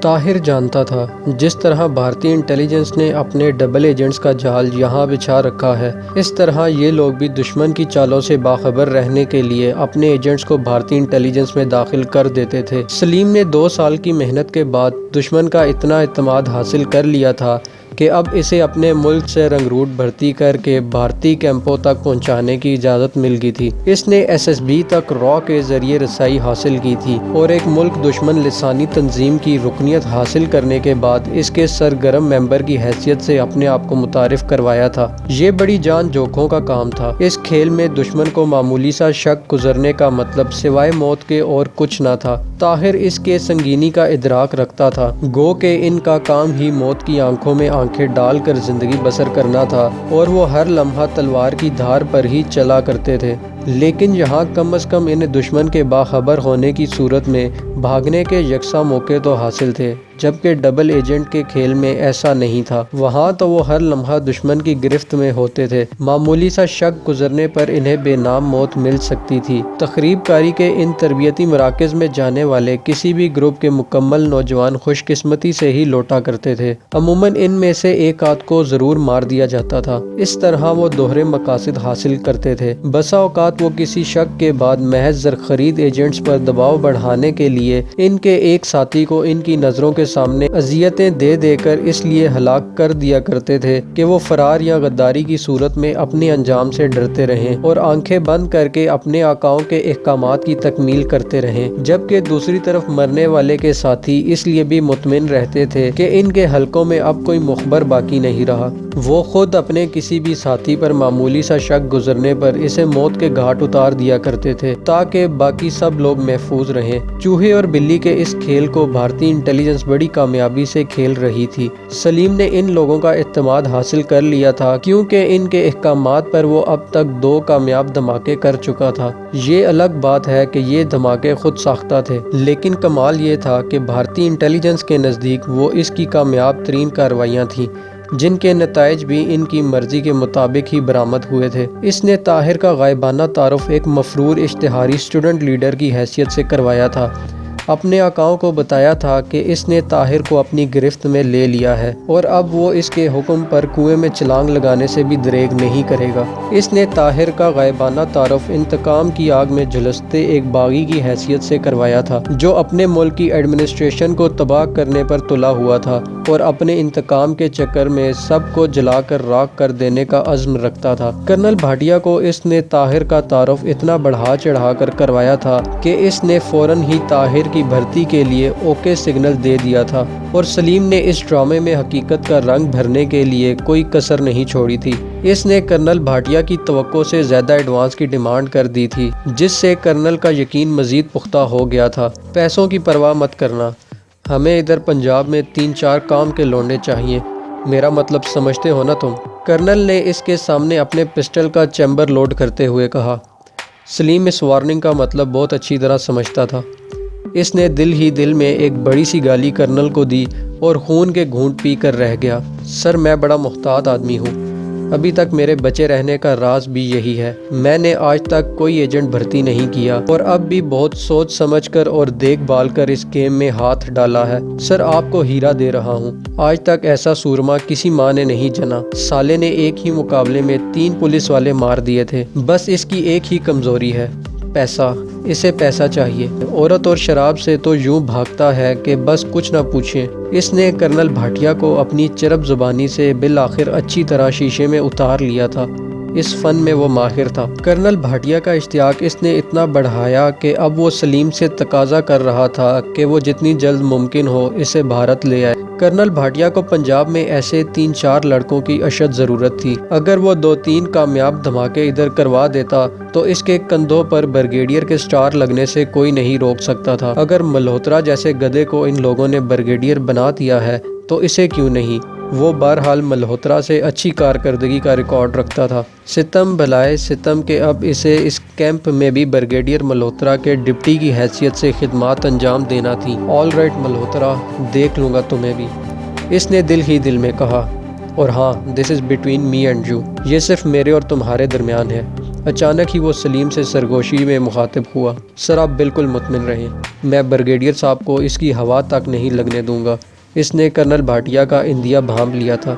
طاہر جانتا تھا جس طرح بھارتی انٹیلیجنس نے اپنے ڈبل ایجنٹس کا جال یہاں بچھا رکھا ہے، اس طرح یہ لوگ بھی دشمن کی چالوں سے باخبر رہنے کے لیے اپنے ایجنٹس کو بھارتی انٹیلیجنس میں داخل کر دیتے تھے۔ سلیم نے 2 سال کی محنت کے بعد دشمن کا اتنا اعتماد حاصل کر لیا تھا کہ اب اسے اپنے ملک سے رنگروٹ بھرتی کر کے بھارتی کیمپوں تک پہنچانے کی اجازت مل گئی تھی۔ اس نے SSB تک را کے ذریعے رسائی حاصل کی تھی اور ایک ملک دشمن لسانی تنظیم کی رکنیت حاصل کرنے کے بعد اس کے سرگرم ممبر کی حیثیت سے اپنے آپ کو متعارف کروایا تھا۔ یہ بڑی جان جوکھوں کا کام تھا۔ اس کھیل میں دشمن کو معمولی سا شک گزرنے کا مطلب سوائے موت کے اور کچھ نہ تھا۔ طاہر اس کے سنگینی کا ادراک رکھتا تھا، گو کہ ان کا کام ہی موت کی آنکھوں میں آنکھیں ڈال کر زندگی بسر کرنا تھا اور وہ ہر لمحہ تلوار کی دھار پر ہی چلا کرتے تھے، لیکن یہاں کم از کم انہیں دشمن کے باخبر ہونے کی صورت میں بھاگنے کے یکساں موقع تو حاصل تھے، جبکہ ڈبل ایجنٹ کے کھیل میں ایسا نہیں تھا۔ وہاں تو وہ ہر لمحہ دشمن کی گرفت میں ہوتے تھے، معمولی سا شک گزرنے پر انہیں بے نام موت مل سکتی تھی۔ تخریب کاری کے ان تربیتی مراکز میں جانے والے کسی بھی گروپ کے مکمل نوجوان خوش قسمتی سے ہی لوٹا کرتے تھے، عموماً ان میں سے ایک آدھ کو ضرور مار دیا جاتا تھا۔ اس طرح وہ دوہرے مقاصد حاصل کرتے تھے۔ بسا اوقات وہ کسی شک کے بعد محض زرخرید ایجنٹس پر دباؤ بڑھانے کے لیے ان کے ایک ساتھی کو ان کی نظروں کے سامنے اذیتیں دے دے کر اس لیے ہلاک کر دیا کرتے تھے کہ وہ فرار یا غداری کی صورت میں اپنے انجام سے ڈرتے رہیں اور آنکھیں بند کر کے اپنے آقاؤں کے احکامات کی تکمیل کرتے رہیں، جبکہ دوسری طرف مرنے والے کے ساتھی اس لیے بھی مطمئن رہتے تھے کہ ان کے حلقوں میں اب کوئی مخبر باقی نہیں رہا۔ وہ خود اپنے کسی بھی ساتھی پر معمولی سا شک گزرنے پر اسے موت کے گھاٹ اتار دیا کرتے تھے تاکہ باقی سب لوگ محفوظ رہیں۔ چوہے اور بلی کے اس کھیل کو بھارتی انٹیلیجنس بڑی کامیابی سے کھیل رہی تھی۔ سلیم نے ان لوگوں کا اعتماد حاصل کر لیا تھا کیونکہ ان کے احکامات پر وہ اب تک 2 کامیاب دھماکے کر چکا تھا۔ یہ الگ بات ہے کہ یہ دھماکے خود ساختہ تھے، لیکن کمال یہ تھا کہ بھارتی انٹیلیجنس کے نزدیک وہ اس کی کامیاب ترین کارروائیاں تھیں جن کے نتائج بھی ان کی مرضی کے مطابق ہی برآمد ہوئے تھے۔ اس نے طاہر کا غائبانہ تعارف ایک مفرور اشتہاری اسٹوڈنٹ لیڈر کی حیثیت سے کروایا تھا، اپنے آقاؤں کو بتایا تھا کہ اس نے طاہر کو اپنی گرفت میں لے لیا ہے اور اب وہ اس کے حکم پر کنویں میں چھلانگ لگانے سے بھی دریغ نہیں کرے گا۔ اس نے طاہر کا غائبانہ تعارف انتقام کی آگ میں جھلستے ایک باغی کی حیثیت سے کروایا تھا جو اپنے ملک کی ایڈمنسٹریشن کو تباہ کرنے پر تلا ہوا تھا اور اپنے انتقام کے چکر میں سب کو جلا کر راکھ کر دینے کا عزم رکھتا تھا۔ کرنل بھاٹیا کو اس نے طاہر کا تعارف اتنا بڑھا چڑھا کر کروایا تھا کہ اس نے فوراً ہی طاہر کی بھرتی کے لیے اوکے سگنل دے دیا تھا اور سلیم نے اس ڈرامے میں حقیقت کا رنگ بھرنے کے لیے کوئی کسر نہیں چھوڑی تھی۔ اس نے کرنل بھاٹیا کی توقع سے زیادہ ایڈوانس کی ڈیمانڈ کر دی تھی، جس سے کرنل کا یقین مزید پختہ ہو گیا تھا۔ پیسوں کی پرواہ مت کرنا، ہمیں ادھر پنجاب میں 3-4 کام کے لونڈے چاہیے، میرا مطلب سمجھتے ہو نا تم؟ کرنل نے اس کے سامنے اپنے پسٹل کا چیمبر لوڈ کرتے ہوئے کہا۔ سلیم اس وارننگ کا مطلب بہت اچھی طرح سمجھتا تھا۔ اس نے دل ہی دل میں ایک بڑی سی گالی کرنل کو دی اور خون کے گھونٹ پی کر رہ گیا۔ سر، میں بڑا محتاط آدمی ہوں، ابھی تک میرے بچے رہنے کا راز بھی یہی ہے۔ میں نے آج تک کوئی ایجنٹ بھرتی نہیں کیا اور اب بھی بہت سوچ سمجھ کر اور دیکھ بھال کر اس گیم میں ہاتھ ڈالا ہے۔ سر، آپ کو ہیرا دے رہا ہوں، آج تک ایسا سورما کسی ماں نے نہیں جنا۔ سالے نے ایک ہی مقابلے میں 3 پولیس والے مار دیے تھے، بس اس کی ایک ہی کمزوری ہے، پیسہ۔ اسے پیسہ چاہیے، عورت اور شراب سے تو یوں بھاگتا ہے کہ بس کچھ نہ پوچھیں۔ اس نے کرنل بھاٹیا کو اپنی چرب زبانی سے بالآخر اچھی طرح شیشے میں اتار لیا تھا، اس فن میں وہ ماہر تھا۔ کرنل بھاٹیا کا اشتیاق اس نے اتنا بڑھایا کہ اب وہ سلیم سے تقاضا کر رہا تھا کہ وہ جتنی جلد ممکن ہو اسے بھارت لے آئے۔ کرنل بھاٹیا کو پنجاب میں ایسے 3-4 لڑکوں کی اشد ضرورت تھی۔ اگر وہ 2-3 کامیاب دھماکے ادھر کروا دیتا تو اس کے کندھوں پر بریگیڈیئر کے سٹار لگنے سے کوئی نہیں روک سکتا تھا۔ اگر ملہوترا جیسے گدھے کو ان لوگوں نے بریگیڈیئر بنا دیا ہے تو اسے کیوں نہیں؟ وہ بہرحال ملہوترا سے اچھی کارکردگی کا ریکارڈ رکھتا تھا۔ ستم بھلائے ستم کہ اب اسے اس کیمپ میں بھی بریگیڈیئر ملہوترا کے ڈپٹی کی حیثیت سے خدمات انجام دینا تھی۔ آل رائٹ ملہوترا، دیکھ لوں گا تمہیں بھی، اس نے دل ہی دل میں کہا۔ اور ہاں، this is between me and you, یہ صرف میرے اور تمہارے درمیان ہے۔ اچانک ہی وہ سلیم سے سرگوشی میں مخاطب ہوا۔ سر آپ بالکل مطمئن رہیں، میں بریگیڈیئر صاحب کو اس کی ہوا تک نہیں لگنے دوں گا، اس نے کرنل بھاٹیہ کا اندیا بھانپ لیا تھا۔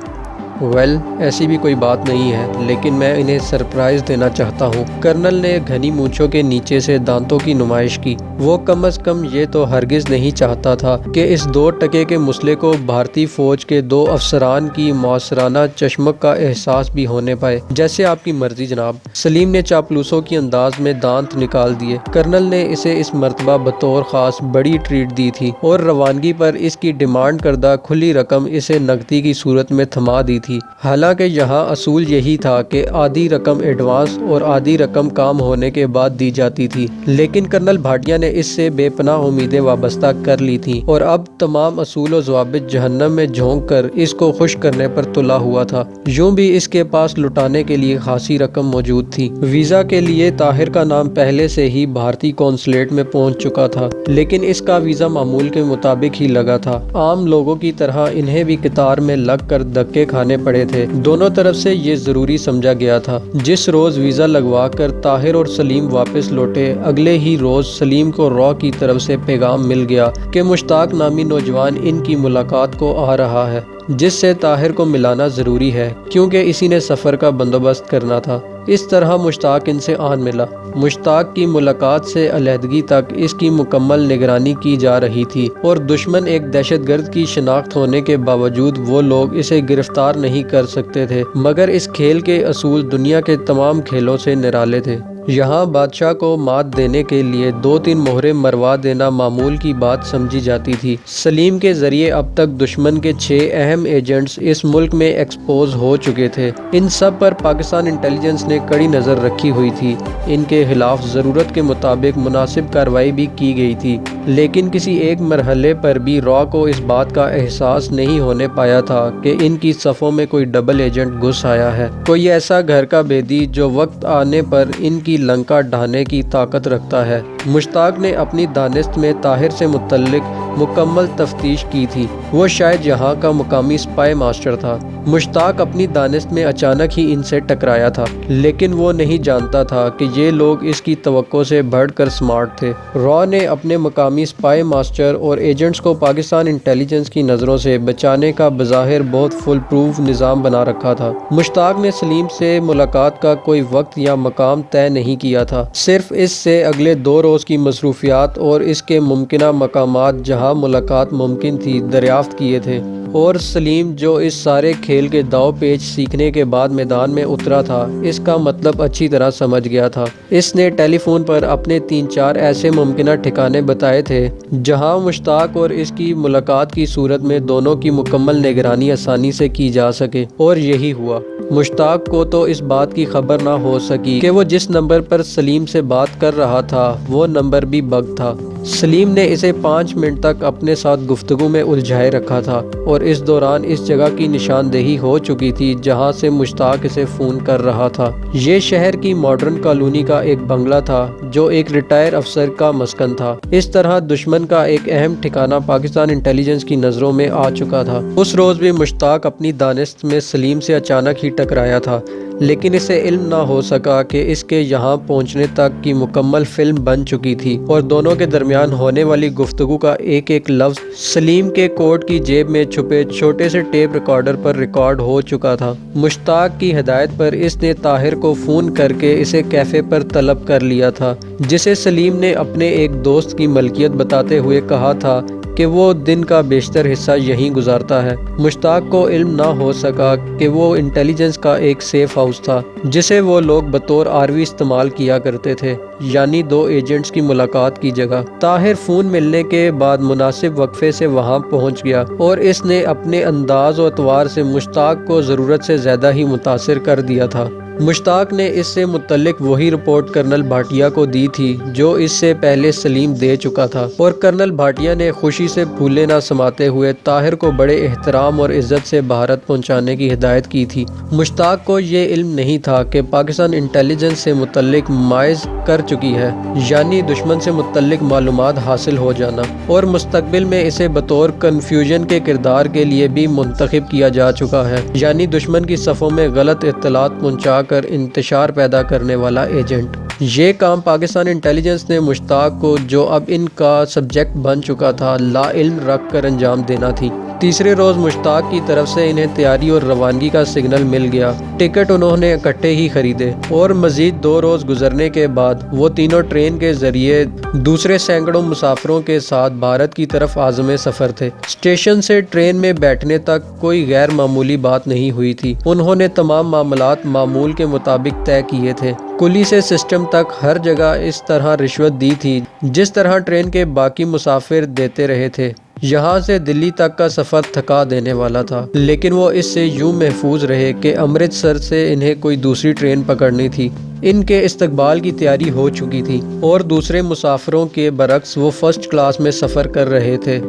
ایسی بھی کوئی بات نہیں ہے، لیکن میں انہیں سرپرائز دینا چاہتا ہوں۔ کرنل نے گھنی مونچھوں کے نیچے سے دانتوں کی نمائش کی۔ وہ کم از کم یہ تو ہرگز نہیں چاہتا تھا کہ اس 2 ٹکے کے مسئلے کو بھارتی فوج کے 2 افسران کی معاصرانہ چشمک کا احساس بھی ہونے پائے۔ جیسے آپ کی مرضی جناب، سلیم نے چاپلوسوں کی انداز میں دانت نکال دیے۔ کرنل نے اسے اس مرتبہ بطور خاص بڑی ٹریٹ دی تھی اور روانگی پر اس کی ڈیمانڈ کردہ کھلی رقم اسے نقدی کی صورت میں تھما دی تھی۔ حالانکہ یہاں اصول یہی تھا کہ آدھی رقم ایڈوانس اور آدھی رقم کام ہونے کے بعد دی جاتی تھی، لیکن کرنل بھاٹیہ نے اس سے بے پناہ امیدیں وابستہ کر لی تھیں اور اب تمام اصول و ضوابط جہنم میں جھونک کر اس کو خوش کرنے پر تلا ہوا تھا۔ یوں بھی اس کے پاس لٹانے کے لیے خاصی رقم موجود تھی۔ ویزا کے لیے طاہر کا نام پہلے سے ہی بھارتی قونصلیٹ میں پہنچ چکا تھا، لیکن اس کا ویزا معمول کے مطابق ہی لگا تھا۔ عام لوگوں کی طرح انہیں بھی قطار میں لگ کر دھکے کھانے پڑے تھے۔ دونوں طرف سے یہ ضروری سمجھا گیا تھا۔ جس روز ویزا لگوا کر طاہر اور سلیم واپس لوٹے، اگلے ہی روز سلیم کو را کی طرف سے پیغام مل گیا کہ مشتاق نامی نوجوان ان کی ملاقات کو آ رہا ہے، جس سے طاہر کو ملانا ضروری ہے کیونکہ اسی نے سفر کا بندوبست کرنا تھا۔ اس طرح مشتاق ان سے آن ملا۔ مشتاق کی ملاقات سے علیحدگی تک اس کی مکمل نگرانی کی جا رہی تھی اور دشمن ایک دہشت گرد کی شناخت ہونے کے باوجود وہ لوگ اسے گرفتار نہیں کر سکتے تھے، مگر اس کھیل کے اصول دنیا کے تمام کھیلوں سے نرالے تھے۔ یہاں بادشاہ کو مات دینے کے لیے 2-3 مہرے مروا دینا معمول کی بات سمجھی جاتی تھی۔ سلیم کے ذریعے اب تک دشمن کے 6 اہم ایجنٹس اس ملک میں ایکسپوز ہو چکے تھے۔ ان سب پر پاکستان انٹیلیجنس نے کڑی نظر رکھی ہوئی تھی۔ ان کے خلاف ضرورت کے مطابق مناسب کارروائی بھی کی گئی تھی، لیکن کسی ایک مرحلے پر بھی را کو اس بات کا احساس نہیں ہونے پایا تھا کہ ان کی صفوں میں کوئی ڈبل ایجنٹ گھس آیا ہے، کوئی ایسا گھر کا بیدی جو وقت آنے پر ان کی لنکا ڈھانے کی طاقت رکھتا ہے۔ مشتاق نے اپنی دانست میں طاہر سے متعلق مکمل تفتیش کی تھی۔ وہ شاید یہاں کا مقامی سپائی ماسٹر تھا۔ مشتاق اپنی دانست میں اچانک ہی ان سے ٹکرایا تھا، لیکن وہ نہیں جانتا تھا کہ یہ لوگ اس کی توقع سے بڑھ کر سمارٹ تھے۔ را نے اپنے مقامی سپائی ماسٹر اور ایجنٹس کو پاکستان انٹیلیجنس کی نظروں سے بچانے کا بظاہر بہت فل پروف نظام بنا رکھا تھا۔ مشتاق نے سلیم سے ملاقات کا کوئی وقت یا مقام طے نہیں کیا تھا، صرف اس سے اگلے 2 روز کی مصروفیات اور اس کے ممکنہ مقامات جہاں ملاقات ممکن تھی دریافت کیے تھے، اور سلیم جو اس سارے کھیل کے داؤ پیچ سیکھنے کے بعد میدان میں اترا تھا، اس کا مطلب اچھی طرح سمجھ گیا تھا۔ اس نے ٹیلی فون پر اپنے 3-4 ایسے ممکنہ ٹھکانے بتائے تھے جہاں مشتاق اور اس کی ملاقات کی صورت میں دونوں کی مکمل نگرانی آسانی سے کی جا سکے، اور یہی ہوا۔ مشتاق کو تو اس بات کی خبر نہ ہو سکی کہ وہ جس نمبر پر سلیم سے بات کر رہا تھا وہ نمبر بھی بگ تھا۔ سلیم نے اسے 5 منٹ تک اپنے ساتھ گفتگو میں الجھائے رکھا تھا، اور اس دوران اس جگہ کی نشاندہی ہو چکی تھی جہاں سے مشتاق اسے فون کر رہا تھا۔ یہ شہر کی ماڈرن کالونی کا ایک بنگلہ تھا جو ایک ریٹائر افسر کا مسکن تھا۔ اس طرح دشمن کا ایک اہم ٹھکانہ پاکستان انٹیلیجنس کی نظروں میں آ چکا تھا۔ اس روز بھی مشتاق اپنی دانست میں سلیم سے اچانک ہی ٹکرایا تھا، لیکن اسے علم نہ ہو سکا کہ اس کے یہاں پہنچنے تک کی مکمل فلم بن چکی تھی، اور دونوں کے درمیان ہونے والی گفتگو کا ایک ایک لفظ سلیم کے کوٹ کی جیب میں چھپے چھوٹے سے ٹیپ ریکارڈر پر ریکارڈ ہو چکا تھا۔ مشتاق کی ہدایت پر اس نے طاہر کو فون کر کے اسے کیفے پر طلب کر لیا تھا، جسے سلیم نے اپنے ایک دوست کی ملکیت بتاتے ہوئے کہا تھا کہ وہ دن کا بیشتر حصہ یہیں گزارتا ہے۔ مشتاق کو علم نہ ہو سکا کہ وہ انٹیلیجنس کا ایک سیف ہاؤس تھا جسے وہ لوگ بطور آروی استعمال کیا کرتے تھے، یعنی 2 ایجنٹس کی ملاقات کی جگہ۔ طاہر فون ملنے کے بعد مناسب وقفے سے وہاں پہنچ گیا، اور اس نے اپنے انداز و اطوار سے مشتاق کو ضرورت سے زیادہ ہی متاثر کر دیا تھا۔ مشتاق نے اس سے متعلق وہی رپورٹ کرنل بھاٹیہ کو دی تھی جو اس سے پہلے سلیم دے چکا تھا، اور کرنل بھاٹیہ نے خوشی سے پھولے نہ سماتے ہوئے طاہر کو بڑے احترام اور عزت سے بھارت پہنچانے کی ہدایت کی تھی۔ مشتاق کو یہ علم نہیں تھا کہ پاکستان انٹیلیجنس سے متعلق مائز کر چکی ہے، یعنی دشمن سے متعلق معلومات حاصل ہو جانا، اور مستقبل میں اسے بطور کنفیوژن کے کردار کے لیے بھی منتخب کیا جا چکا ہے، یعنی دشمن کی صفوں میں غلط اطلاعات پہنچا کر انتشار پیدا کرنے والا ایجنٹ۔ یہ کام پاکستان انٹیلیجنس نے مشتاق کو، جو اب ان کا سبجیکٹ بن چکا تھا، لا علم رکھ کر انجام دینا تھی۔ تیسرے روز مشتاق کی طرف سے انہیں تیاری اور روانگی کا سگنل مل گیا۔ ٹکٹ انہوں نے اکٹھے ہی خریدے اور مزید 2 روز گزرنے کے بعد وہ تینوں ٹرین کے ذریعے دوسرے سینکڑوں مسافروں کے ساتھ بھارت کی طرف عازم سفر تھے۔ اسٹیشن سے ٹرین میں بیٹھنے تک کوئی غیر معمولی بات نہیں ہوئی تھی۔ انہوں نے تمام معاملات معمول کے مطابق طے کیے تھے۔ کلی سے سسٹم تک ہر جگہ اس طرح رشوت دی تھی جس طرح ٹرین کے باقی مسافر دیتے رہے تھے۔ یہاں سے دلی تک کا سفر تھکا دینے والا تھا، لیکن وہ اس سے یوں محفوظ رہے کہ امرتسر سے انہیں کوئی دوسری ٹرین پکڑنی تھی۔ ان کے استقبال کی تیاری ہو چکی تھی اور دوسرے مسافروں کے برعکس وہ فرسٹ کلاس میں سفر کر رہے تھے۔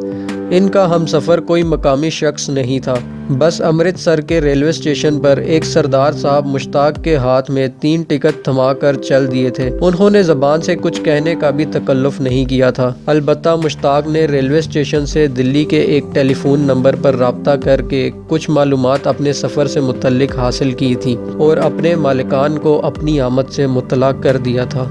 ان کا ہم سفر کوئی مقامی شخص نہیں تھا، بس امرتسر کے ریلوے اسٹیشن پر ایک سردار صاحب مشتاق کے ہاتھ میں 3 ٹکٹ تھما کر چل دیے تھے۔ انہوں نے زبان سے کچھ کہنے کا بھی تکلف نہیں کیا تھا، البتہ مشتاق نے ریلوے اسٹیشن سے دلی کے ایک ٹیلی فون نمبر پر رابطہ کر کے کچھ معلومات اپنے سفر سے متعلق حاصل کی تھی اور اپنے مالکان کو اپنی آمد سے مطلع کر دیا تھا۔